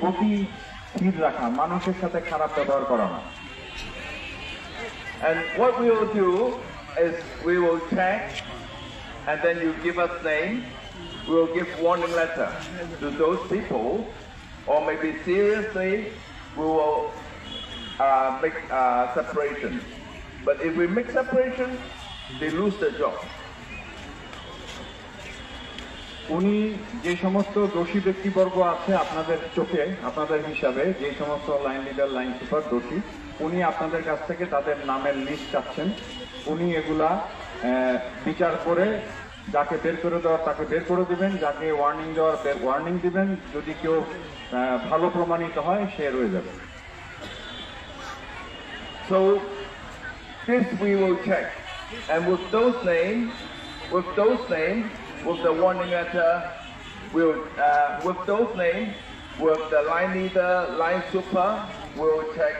প্রতি স্থির রাখা, মানুষের সাথে খারাপ ব্যবহার করা না। And what we will do is we will check, and then you give us name. We will give warning letter to those people, or maybe seriously we will make separation. But if we make separation, they lose their job. উনি যে সমস্ত দোষী ব্যক্তিবর্গ আছে আপনাদের চোখে, আপনাদের হিসাবে যে সমস্ত লাইন লিডার, লাইন সুপার দোষী, উনি আপনাদের কাছ থেকে তাদের নামের লিস্ট চাচ্ছেন। উনি এগুলা বিচার করে যাকে বের করে দেওয়ার তাকে বের করে দিবেন, যাকে ওয়ার্নিং দেওয়ার ওয়ার্নিং দিবেন। যদি কেউ ভালো প্রমাণিত হয় সে রয়ে যাবে। So this we will check, and with those names, with the warning letter, with those names, with the line leader, line super, we'll check